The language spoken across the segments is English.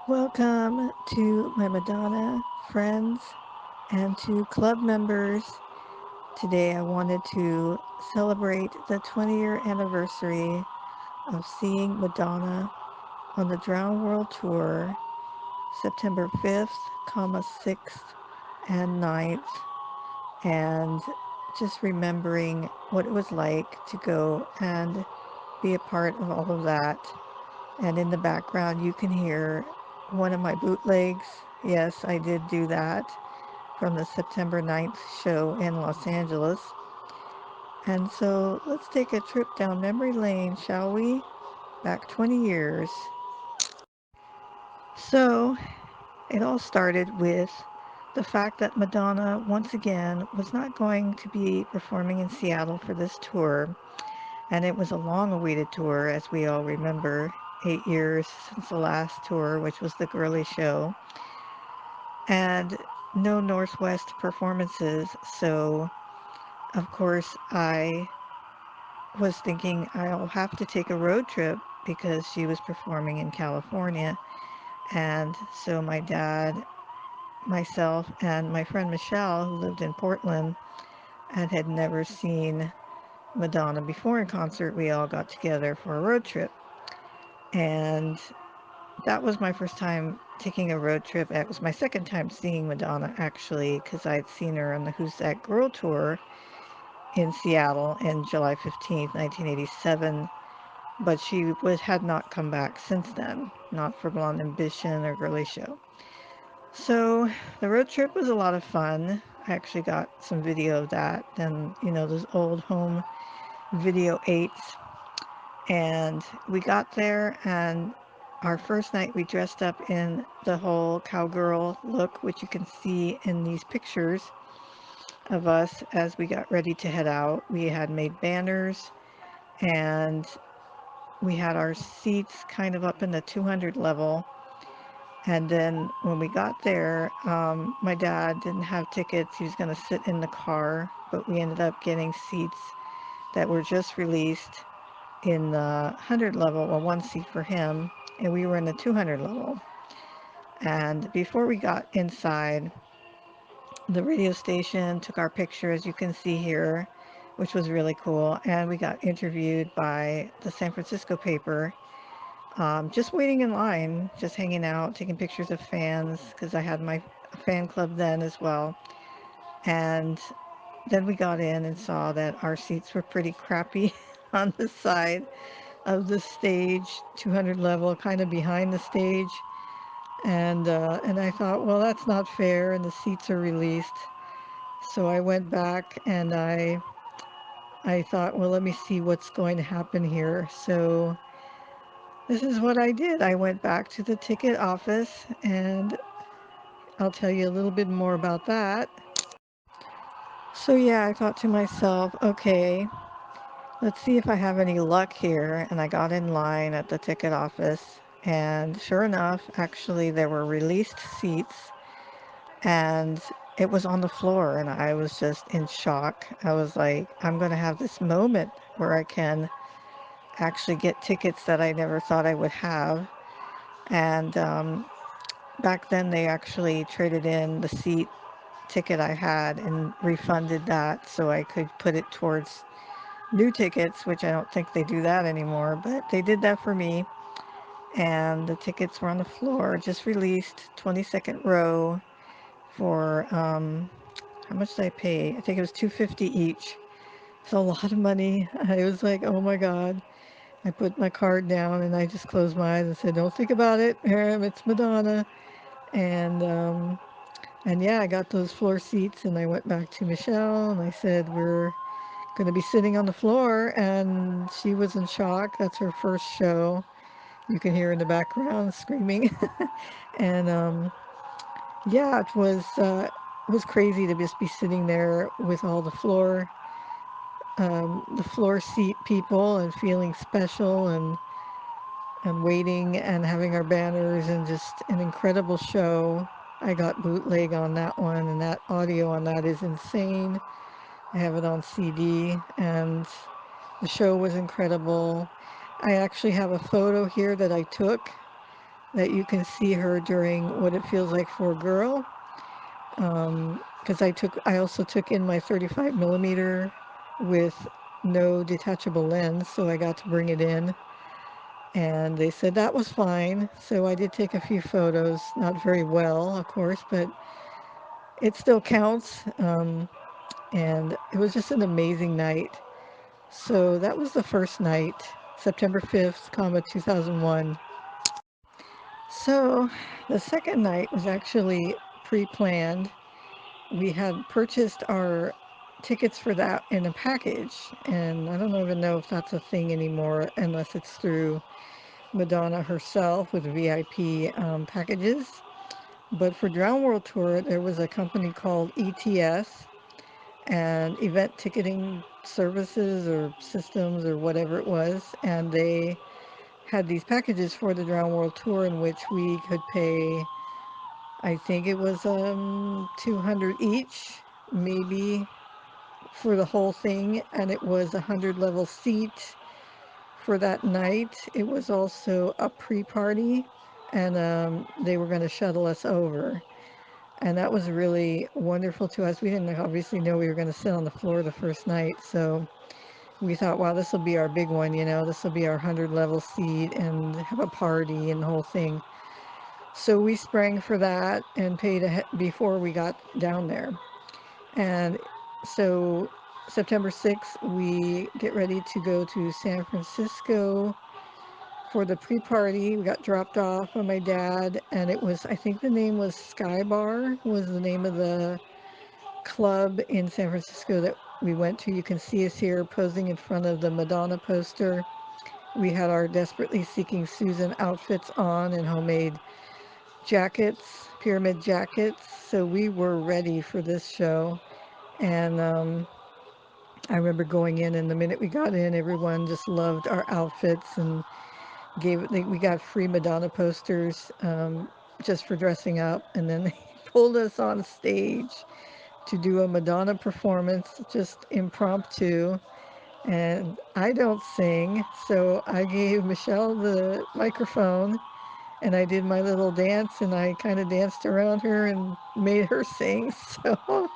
Welcome to my Madonna friends and to club members. Today I wanted to celebrate the 20-year anniversary of seeing Madonna on the Drown World Tour, September 5th, 6th, and 9th, and just remembering what it was like to go and be a part of all of that. And in the background, you can hear one of my bootlegs. Yes, I did do that from the September 9th show in Los Angeles. And so let's take a trip down memory lane, shall we? Back 20 years. So it all started with the fact that Madonna, once again, was not going to be performing in Seattle for this tour. And it was a long-awaited tour, as we all remember, 8 years since the last tour, which was the Girly Show, and no Northwest performances. So, of course, I was thinking I'll have to take a road trip because she was performing in California. And so my dad, myself, and my friend Michelle, who lived in Portland and had never seen Madonna before in concert, we all got together for a road trip. And that was my first time taking a road trip. It was my second time seeing Madonna, actually, because I'd seen her on the Who's That Girl tour in Seattle in July 15th, 1987. But she had not come back since then, not for Blonde Ambition or Girly Show. So the road trip was a lot of fun. I actually got some video of that, and those old home video 8s. And we got there, and our first night we dressed up in the whole cowgirl look, which you can see in these pictures of us as we got ready to head out. We had made banners, and we had our seats kind of up in the 200 level. And then when we got there, my dad didn't have tickets. He was going to sit in the car, but we ended up getting seats that were just released in the 100 level, well, one seat for him, and we were in the 200 level. And before we got inside, the radio station took our picture, as you can see here, which was really cool. And we got interviewed by the San Francisco paper, just waiting in line, just hanging out, taking pictures of fans, because I had my fan club then as well. And then we got in and saw that our seats were pretty crappy on the side of the stage, 200 level, kind of behind the stage. And I thought, well, that's not fair, and the seats are released. So I went back and I thought, well, let me see what's going to happen here. So this is what I did. I went back to the ticket office, and I'll tell you a little bit more about that. So yeah, I thought to myself, okay, let's see if I have any luck here. And I got in line at the ticket office, and sure enough, actually there were released seats, and it was on the floor, and I was just in shock. I was like, I'm going to have this moment where I can actually get tickets that I never thought I would have. And back then they actually traded in the seat ticket I had and refunded that so I could put it towards new tickets, which I don't think they do that anymore, but they did that for me. And the tickets were on the floor, just released, 22nd row for how much did I pay? I think it was $250 each. It's a lot of money. I was like, oh my God. I put my card down and I just closed my eyes and said, don't think about it. It's Madonna. And and yeah, I got those floor seats, and I went back to Michelle and I said, we're going to be sitting on the floor. And she was in shock. That's her first show. You can hear in the background screaming. And yeah, it was crazy to just be sitting there with all the floor seat people and feeling special and waiting and having our banners, and just an incredible show. I got bootleg on that one, and that audio on that is insane. I have it on CD, and the show was incredible. I actually have a photo here that I took that you can see her during What It Feels Like for a Girl. Because I also took in my 35 millimeter with no detachable lens, so I got to bring it in. And they said that was fine. So I did take a few photos, not very well, of course, but it still counts. And it was just an amazing night. So that was the first night, September 5th, 2001. So the second night was actually pre-planned. We had purchased our tickets for that in a package, and I don't even know if that's a thing anymore unless it's through Madonna herself with VIP packages. But for Drown World Tour, there was a company called ETS, and Event Ticketing Services or Systems or whatever it was, and they had these packages for the Drown World Tour in which we could pay, I think it was 200 each, maybe, for the whole thing, and it was a 100 level seat for that night. It was also a pre-party, and they were going to shuttle us over. And that was really wonderful to us. We didn't obviously know we were going to sit on the floor the first night, so we thought, wow, this will be our big one, you know, this will be our 100 level seat and have a party and the whole thing. So we sprang for that and paid before we got down there. And so September 6th, we get ready to go to San Francisco for the pre-party. We got dropped off by my dad, and it was, I think the name was Sky Bar, was the name of the club in San Francisco that we went to. You can see us here posing in front of the Madonna poster. We had our Desperately Seeking Susan outfits on and homemade jackets, pyramid jackets. So we were ready for this show. And I remember going in, and the minute we got in, everyone just loved our outfits and we got free Madonna posters just for dressing up. And then they pulled us on stage to do a Madonna performance, just impromptu. And I don't sing, so I gave Michelle the microphone and I did my little dance, and I kind of danced around her and made her sing. So,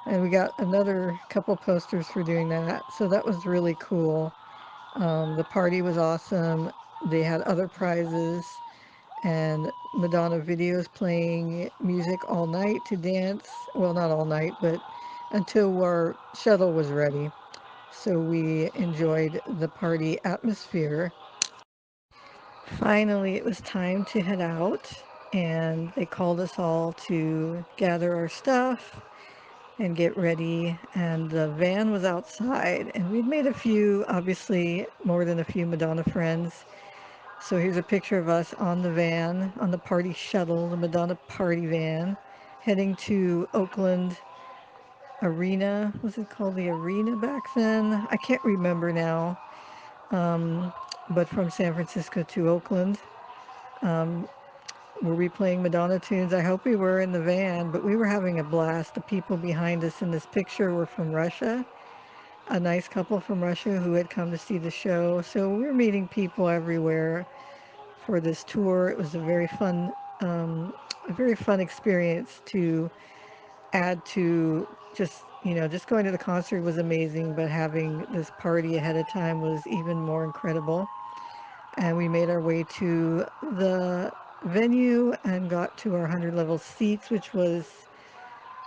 and we got another couple posters for doing that. So that was really cool. The party was awesome. They had other prizes and Madonna videos playing music all night to dance. Well, not all night, but until our shuttle was ready. So we enjoyed the party atmosphere. Finally, it was time to head out, and they called us all to gather our stuff and get ready. And the van was outside, and we'd made a few, obviously more than a few Madonna friends. So here's a picture of us on the van, on the party shuttle, the Madonna party van, heading to Oakland Arena. Was it called the Arena back then? I can't remember now. But from San Francisco to Oakland. Um, were we playing Madonna tunes? I hope we were in the van, but we were having a blast. The people behind us in this picture were from Russia, a nice couple from Russia who had come to see the show. So we were meeting people everywhere for this tour. It was a very fun experience to add to just going to the concert was amazing, but having this party ahead of time was even more incredible. And we made our way to the venue and got to our 100 level seats, which was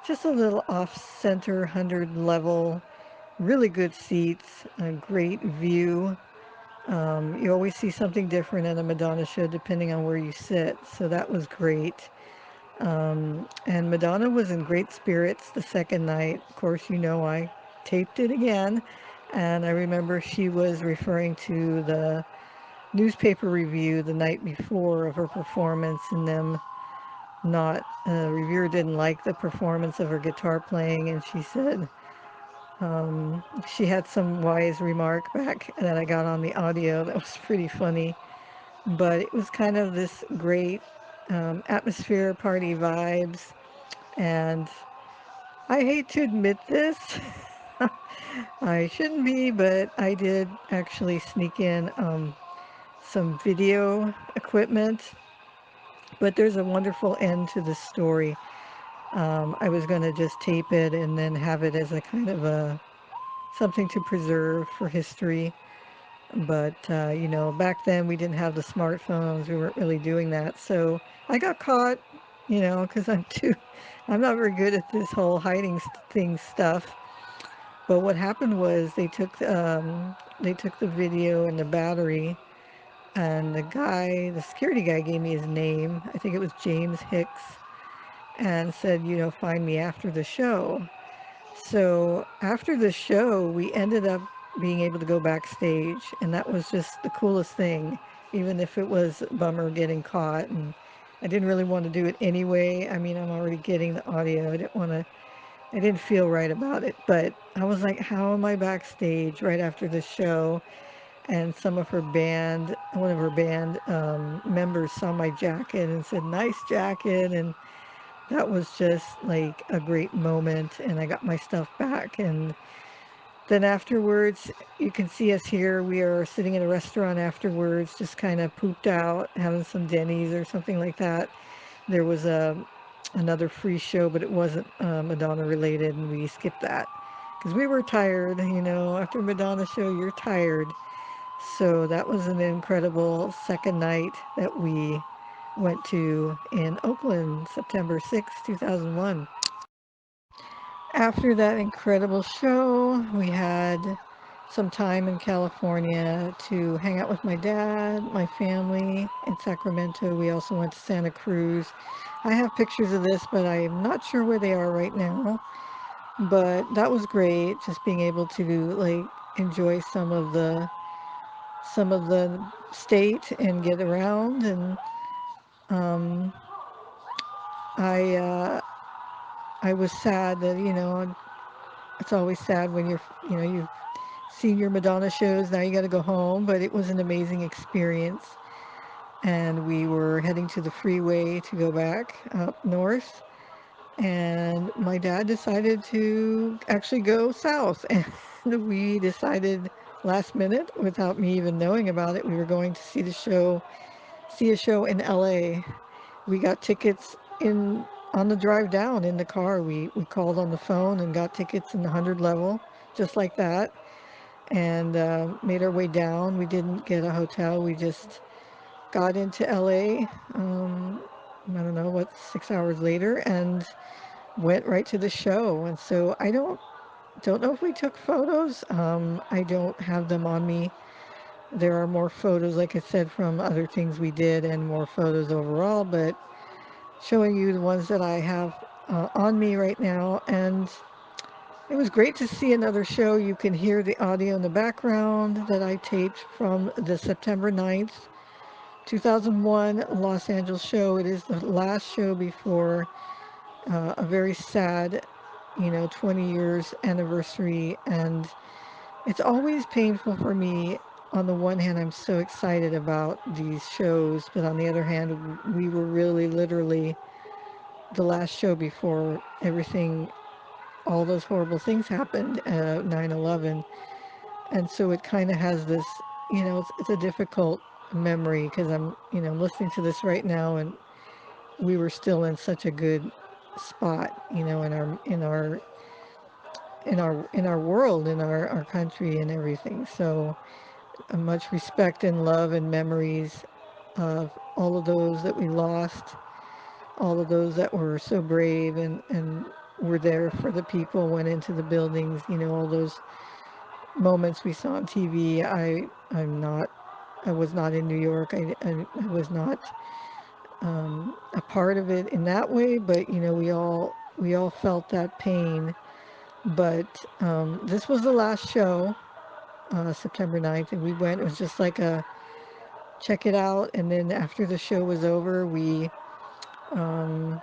just a little off center 100 level, really good seats, a great view. You always see something different at a Madonna show depending on where you sit, so that was great. And Madonna was in great spirits the second night. Of course, I taped it again, and I remember she was referring to the newspaper review the night before of her performance, and them not the reviewer didn't like the performance of her guitar playing, and she said she had some wise remark back that I got on the audio that was pretty funny. But it was kind of this great atmosphere, party vibes, and I hate to admit this. I shouldn't be, but I did actually sneak in some video equipment But there's a wonderful end to this story. I was going to just tape it and then have it as a kind of a something to preserve for history. But, back then we didn't have the smartphones. We weren't really doing that. So I got caught, because I'm not very good at this whole hiding things stuff. But what happened was they took the video and the battery, and the security guy gave me his name. I think it was James Hicks, and said, find me after the show. So after the show, we ended up being able to go backstage, and that was just the coolest thing, even if it was a bummer getting caught. And I didn't really want to do it anyway. I mean, I'm already getting the audio. I didn't feel right about it, but I was like, how am I backstage right after the show? And one of her band members saw my jacket and said, nice jacket. And that was just like a great moment. And I got my stuff back. And then afterwards, you can see us here. We are sitting in a restaurant afterwards, just kind of pooped out, having some Denny's or something like that. There was another free show, but it wasn't Madonna related, and we skipped that because we were tired. After Madonna show, you're tired. So that was an incredible second night that we went to in Oakland, September 6, 2001. After that incredible show, we had some time in California to hang out with my dad, my family in Sacramento. We also went to Santa Cruz. I have pictures of this, but I'm not sure where they are right now. But that was great, just being able to like enjoy some of the state and get around. And um, I I was sad that it's always sad when you've seen your Madonna shows. Now you got to go home, but it was an amazing experience. And we were heading to the freeway to go back up north. And my dad decided to actually go south. And we decided last minute, without me even knowing about it, we were going to see a show in LA. We got tickets in on the drive down in the car. We called on the phone and got tickets in the 100 level, just like that, and made our way down. We didn't get a hotel. We just got into LA. I don't know what 6 hours later, and went right to the show. And so I don't know if we took photos. I don't have them on me. There are more photos, like I said, from other things we did, and more photos overall, but showing you the ones that I have on me right now. And it was great to see another show. You can hear the audio in the background that I taped from the September 9th, 2001 Los Angeles show. It is the last show before a very sad, 20 years anniversary. And it's always painful for me. On the one hand, I'm so excited about these shows, but on the other hand, we were really literally the last show before everything, all those horrible things happened, 9/11. And so it kind of has this, it's a difficult memory because I'm listening to this right now, and we were still in such a good spot, in our world, in our country and everything. So much respect and love and memories of all of those that we lost, all of those that were so brave and were there for the people, went into the buildings, all those moments we saw on TV. I was not in New York. I was not a part of it in that way, but we all felt that pain. But this was the last show, September 9th, and we went. It was just like a check it out, and then after the show was over, um,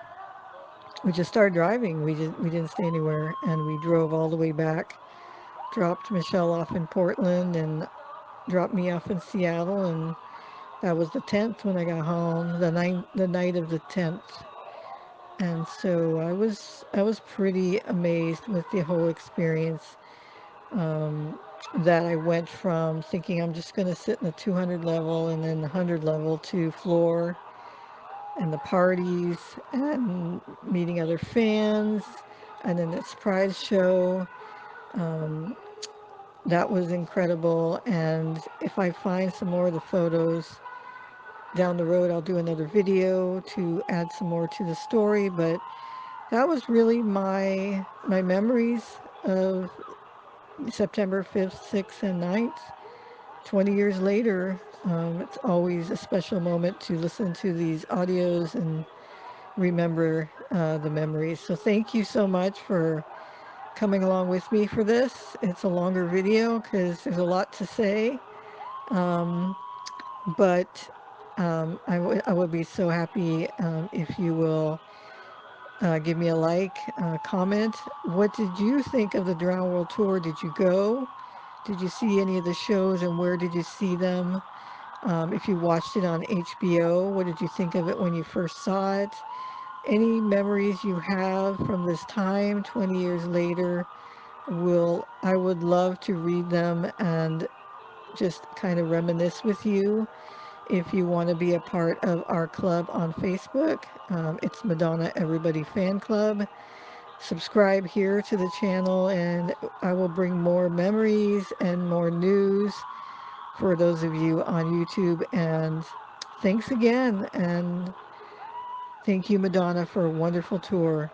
we just started driving. We didn't stay anywhere, and we drove all the way back. Dropped Michelle off in Portland, and dropped me off in Seattle, and that was the 10th when I got home. The night of the 10th. And so I was pretty amazed with the whole experience. That I went from thinking I'm just going to sit in the 200 level and then the 100 level to floor. and the parties and meeting other fans and then the surprise show. Um, that was incredible. And if I find some more of the photos down the road, I'll do another video to add some more to the story. But that was really my memories of September 5th, 6th, and 9th. 20 years later, it's always a special moment to listen to these audios and remember the memories. So thank you so much for coming along with me for this. It's a longer video because there's a lot to say, um, but I would be so happy if you will give me a like, comment. What did you think of the Drown World Tour? Did you go? Did you see any of the shows and where did you see them? If you watched it on HBO, what did you think of it when you first saw it? Any memories you have from this time 20 years later, I would love to read them and just kind of reminisce with you. If you want to be a part of our club on Facebook, it's Madonna Everybody Fan Club. Subscribe here to the channel and I will bring more memories and more news for those of you on YouTube. And thanks again, and thank you, Madonna, for a wonderful tour.